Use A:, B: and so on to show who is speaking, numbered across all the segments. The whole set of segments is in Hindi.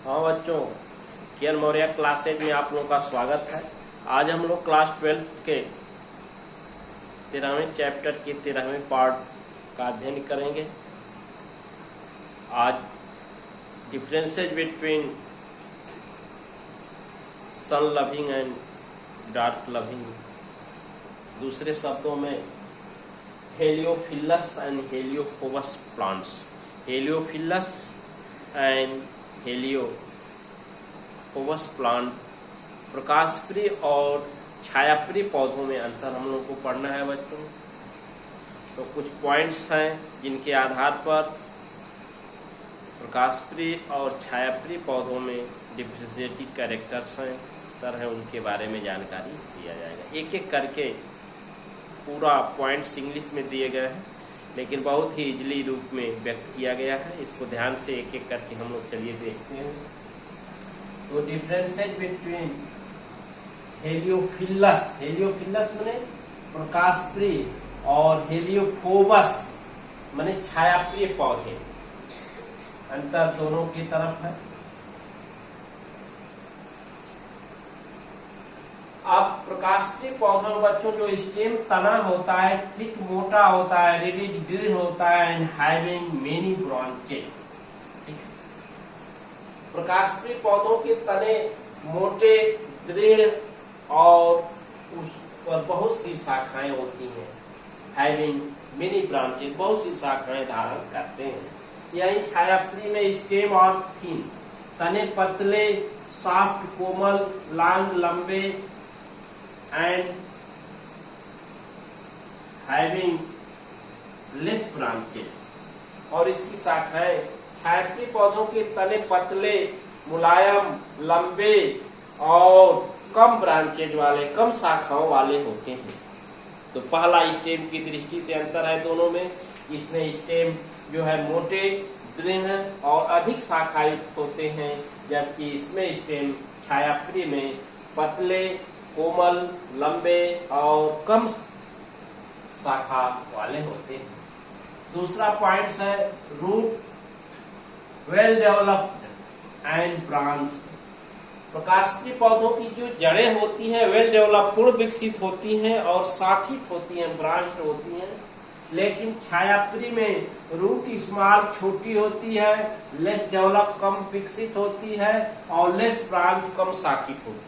A: हाँ बच्चों, किरण मौर्य क्लासेज में आप लोगों का स्वागत है। आज हम लोग क्लास 12 के 13वें चैप्टर के 13वें पार्ट का अध्ययन करेंगे। आज differences between sun loving and dark loving, दूसरे शब्दों में heliophilous and heliophobous plants. Heliophilous and heliophobous plant प्रकाशप्रिय और छायाप्रिय पौधों में अंतर हम लोग को पढ़ना है बच्चों। तो कुछ पॉइंट्स हैं जिनके आधार पर प्रकाशप्रिय और छायाप्रिय पौधों में डिफरेंशिएटिंग कैरेक्टर्स हैं, तरह है, उनके बारे में जानकारी दिया जाएगा। एक एक करके पूरा पॉइंट्स इंग्लिश में दिए गए हैं, लेकिन बहुत ही इजली रूप में व्यक्त किया गया है। इसको ध्यान से एक एक करके हम लोग चलिए देखते हैं। तो डिफरेंसेस बिटवीन हेलियोफिलस, हेलियोफिलस माने प्रकाशप्रिय, और हेलियोफोबस माने छायाप्रिय पौधे, अंतर दोनों की तरफ है। अब प्रकाशप्रिय पौधों में बच्चों जो स्टेम तना होता है थिक मोटा होता है, रेडिश ग्रीन होता है एंड हैविंग मेनी ब्रांचेस। ठीक है, प्रकाशप्रिय पौधों के तने मोटे, दृढ़ और उस पर बहुत सी शाखाएं होती हैं। हैविंग मेनी ब्रांचेस, बहुत सी शाखाएं धारण करते हैं। यही छायाप्रिय में स्टेम और थिन, तने पतले, सॉफ्ट, कोमल, लॉन्ग, लंबे एंड हैविंग लेस ब्रांचेस, और इसकी शाखाएं छायाप्रिय पौधों के तने पतले, मुलायम, लंबे और कम ब्रांचेज वाले, कम शाखाओं वाले होते हैं। तो पहला स्टेम की दृष्टि से अंतर है दोनों में। इसमें स्टेम जो है मोटे, दृढ़ और अधिक शाखायुक्त होते हैं, जबकि इसमें स्टेम छायाप्रिय में पतले, कोमल, लंबे और कम शाखा वाले होते हैं। दूसरा पॉइंट है root well developed and branch. प्रकाशप्रिय पौधों की जो जड़ें होती हैं वेल डेवलप, पूर्ण विकसित होती हैं और शाखित होती हैं, ब्रांच होती हैं। लेकिन छायाप्रिय में रूट स्मॉल, छोटी होती है, लेस डेवलप, कम विकसित होती है, और लेस ब्रांच, कम शाखित होती है।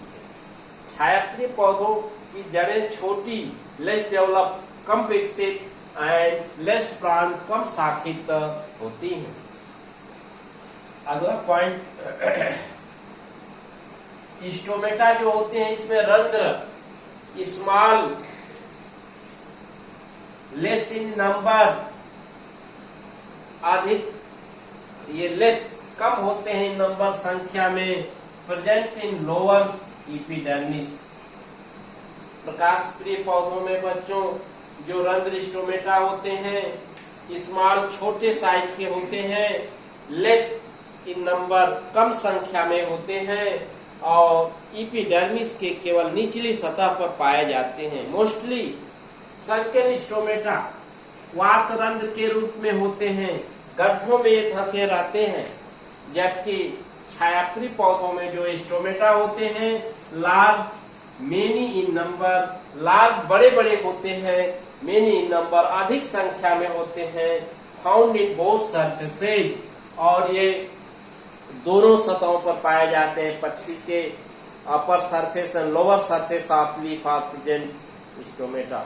A: छायाप्रिय पौधों की जड़ें छोटी, लेस डेवलप, कम विकसित एंड लेस ब्रांच, कम शाखित होती हैं। अगला पॉइंट, स्टोमेटा जो होते हैं इसमें रंध्र स्मॉल, लेस इन नंबर, अधिक, ये लेस कम होते हैं नंबर संख्या में, प्रेजेंट इन लोअर एपिडर्मिस। प्रकाशप्रिय पौधों में बच्चों जो रंध्र स्टोमेटा होते हैं स्मॉल, छोटे साइज के होते हैं, लेस इन नंबर, कम संख्या में होते हैं, और एपिडर्मिस के केवल निचली सतह पर पाए जाते हैं। मोस्टली संकेन स्टोमेटा वातरंध्र के रूप में होते हैं, गड्ढों में ये धंसे रहते हैं, जबकि छायाप्रिय पौधों में जो स्टोमेटा होते हैं large, many in number, large बड़े बड़े होते हैं, मेनी इन नंबर अधिक संख्या में होते हैं, फाउंड इन बोथ सरफेसेज, और ये दोनों सतहों पर पाए जाते हैं। पत्ती के upper surface and lower surface of leaf are present stomata.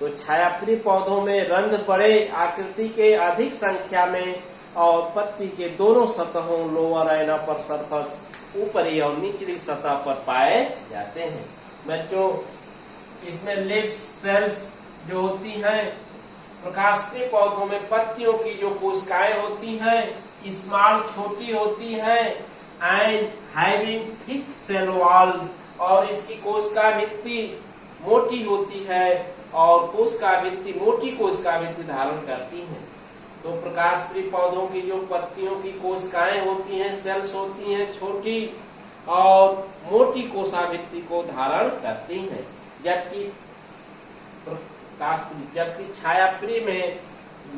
A: तो छायाप्रिय पौधों में रंध्र बड़े आकृति के, अधिक संख्या में, और पत्ती के दोनों सतहों लोअर एंड अपर सरफेस, ऊपरी और निचली सतह पर पाए जाते हैं। बच्चों इसमें लिव सेल्स जो होती हैं प्रकाशप्रिय पौधों में, पत्तियों की जो कोशिकाएं होती हैं स्मॉल, छोटी होती है, and having thick cell wall, और इसकी कोशिका भित्ति मोटी होती है, और कोशिका भित्ति मोटी कोशिका भित्ति धारण करती है। तो प्रकाशप्रिय पौधों की जो पत्तियों की कोशिकाएं होती हैं, सेल्स होती हैं, छोटी और मोटी कोशिका भित्ति को धारण करती हैं, जबकि छायाप्रिय में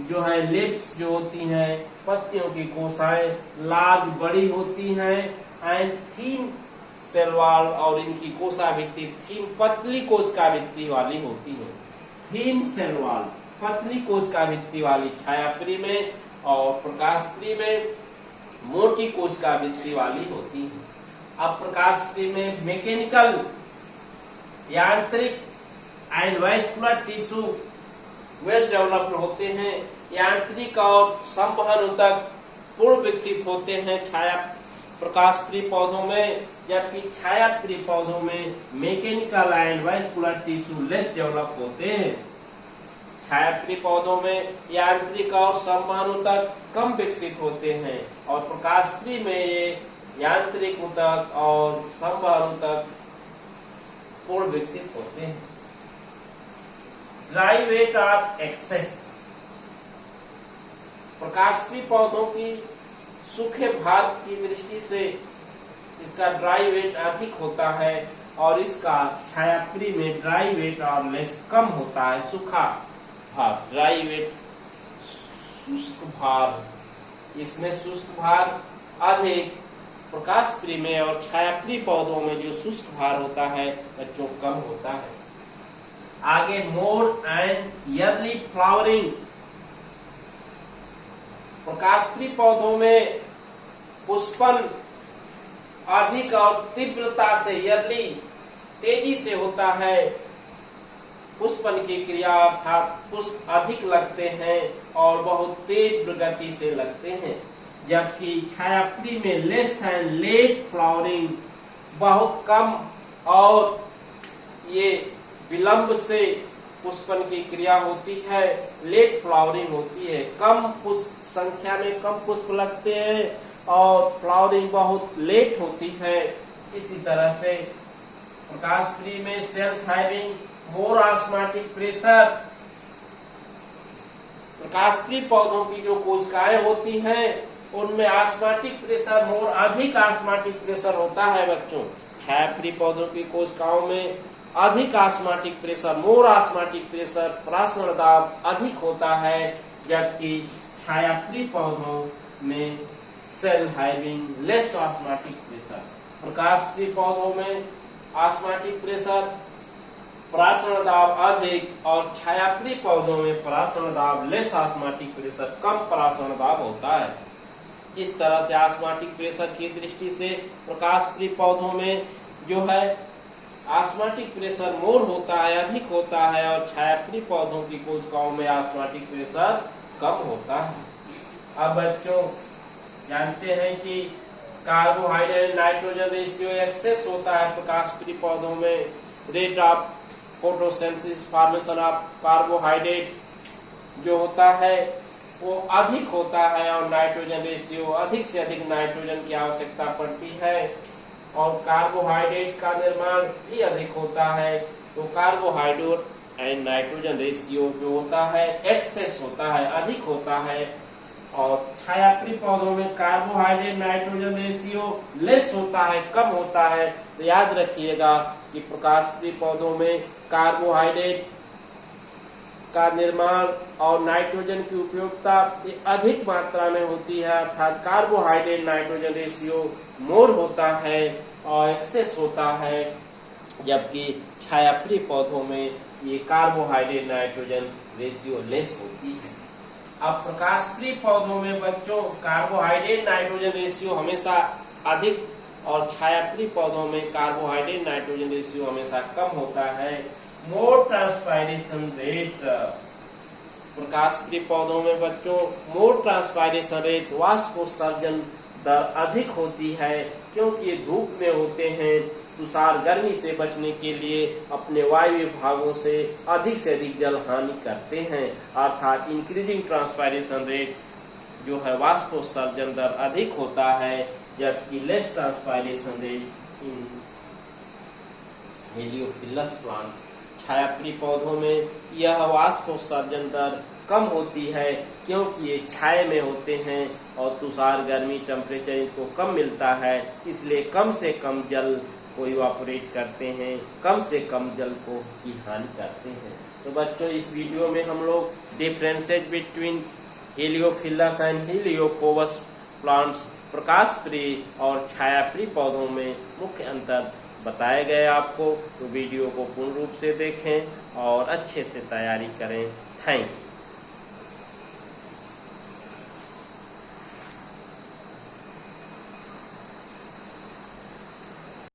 A: जो है लिप्स जो होती हैं, पत्तियों की कोशाएं लार्ज बड़ी होती हैं एंड थीन सेल वॉल, और इनकी कोशाभित्ति थीन पतली कोशिकाभित्ति वाली होती है। थीन सेल वॉल पतली कोशिकाभित्ति वाली छायाप्री में, और प्रकाशप्री में मोटी कोशिकाभित्ति वाली होती है। अब प्रकाशप्री में मैकेनिकल यांत्रिक and vascular tissue well developed होते हैं, यांत्रिक और संवहन ऊतक पूर्ण विकसित होते हैं छाया प्रकाशप्री पौधों में, जबकि छायाप्री पौधों में mechanical and vascular tissue less develop होते हैं। छायाप्री पौधों में यांत्रिक और संवहन ऊतक कम विकसित होते हैं, और प्रकाशप्री में ये यांत्रिक ऊतक और संवहन ऊतक पूर्ण विकसित होते हैं। ड्राई वेट ऑफ एक्सेस, प्रकाशप्री पौधों की सूखे भाग की दृष्टि से इसका ड्राई वेट अधिक होता है, और इसका छायाप्री में ड्राई वेट और लेस कम होता है। सूखा भाग ड्राई वेट, शुष्क भाग, इसमें शुष्क भाग अधिक प्रकाशप्री में, और छायाप्री पौधों में जो शुष्क भाग होता है बच्चों कम होता है। आगे मोर एंड ईयरली फ्लावरिंग, प्रकाशप्री पौधों में पुष्पन अधिक और तीव्रता से ईयरली तेजी से होता है। पुष्पन की क्रिया अर्थात पुष्प अधिक लगते हैं और बहुत तीव्र गति से लगते हैं, जबकि छायाप्री में लेस एंड लेट फ्लावरिंग, बहुत कम और ये विलंब से पुष्पन की क्रिया होती है, लेट फ्लावरिंग होती है, कम पुष्प संख्या में कम पुष्प लगते हैं और फ्लावरिंग बहुत लेट होती है। इसी तरह से प्रकाशप्री में cells having more osmotic pressure, प्रकाशप्री पौधों की जो कोशिकाएं होती हैं उनमें ऑस्मोटिक प्रेशर मोर अधिक ऑस्मोटिक प्रेशर होता है बच्चों। छायाप्री पौधों की कोशिकाओं में अधिक osmotic pressure more osmotic pressure, प्राशन दाब अधिक होता है, जबकि छायाप्री पौधों में cell having less osmotic pressure, प्रकाशप्री पौधों में ऑस्मोटिक प्रेशर प्राशन दाब अधिक, और छायाप्री पौधों में प्राशन दाब लेस ऑस्मोटिक प्रेशर कम प्राशन दाब होता है। इस तरह से ऑस्मोटिक प्रेशर की दृष्टि से प्रकाशप्री पौधों में जो है ऑस्मोटिक प्रेशर मोर होता है, अधिक होता है, और छायाप्री पौधों की कोशिकाओं में ऑस्मोटिक प्रेशर कम होता है। अब बच्चों जानते हैं कि कार्बोहाइड्रेट नाइट्रोजन रेशियो एक्सेस होता है प्रकाशप्री पौधों में। Rate of photosynthesis formation of carbohydrate जो होता है वो अधिक होता है, और नाइट्रोजन रेशियो अधिक से अधिक नाइट्रोजन की आवश्यकता पड़ती है, और कार्बोहाइड्रेट का निर्माण भी अधिक होता है। तो कार्बोहाइड्रेट एंड नाइट्रोजन रेशियो जो होता है एक्सेस होता है, अधिक होता है, और छायाप्री पौधों में कार्बोहाइड्रेट नाइट्रोजन रेशियो लेस होता है, कम होता है। तो याद रखिएगा कि प्रकाशप्री पौधों में कार्बोहाइड्रेट का निर्माण और नाइट्रोजन की उपयोगिता अधिक मात्रा में होती है, अर्थात कार्बोहाइड्रेट नाइट्रोजन रेशियो मोर होता है और एक्सेस होता है, जबकि छायाप्री पौधों में ये कार्बोहाइड्रेट नाइट्रोजन रेशियो लेस होती है। अब प्रकाशप्री पौधों में बच्चों कार्बोहाइड्रेट नाइट्रोजन रेशियो हमेशा अधिक, और छायाप्री पौधों में कार्बोहाइड्रेट नाइट्रोजन रेशियो हमेशा कम होता है। मोर ट्रांसपायरेशन रेट, प्रकाशप्री पौधों में बच्चों मोर ट्रांसपायरेशन रेट वाष्पोत्सर्जन दर अधिक होती है, क्योंकि ये धूप में होते हैं, तुषार गर्मी से बचने के लिए अपने वायु भागों से अधिक जल हानि करते हैं, अर्थात इंक्रीजिंग ट्रांसपायरेशन रेट जो है वाष्पोत्सर्जन दर अधिक होता है, जबकि less transpiration rate in heliophilous plant, छायाप्री पौधों में यह वाष्पोत्सर्जन दर कम होती है, क्योंकि ये छाया में होते हैं और तुषार गर्मी टेम्परेचर इनको कम मिलता है, इसलिए कम से कम जल को इवापोरेट करते हैं, कम से कम जल को की हानि करते हैं। तो बच्चों इस वीडियो में हम लोग डिफरेंसेस बिटवीन हेलियोफिलस एंड हेलियोपोबस प्लांट्स, प्रकाश प्रिय और छाया प्रिय पौधों में मुख्य अंतर बताए गए आपको। तो वीडियो को पूर्ण रूप से देखें और अच्छे से तैयारी करें। Thank you.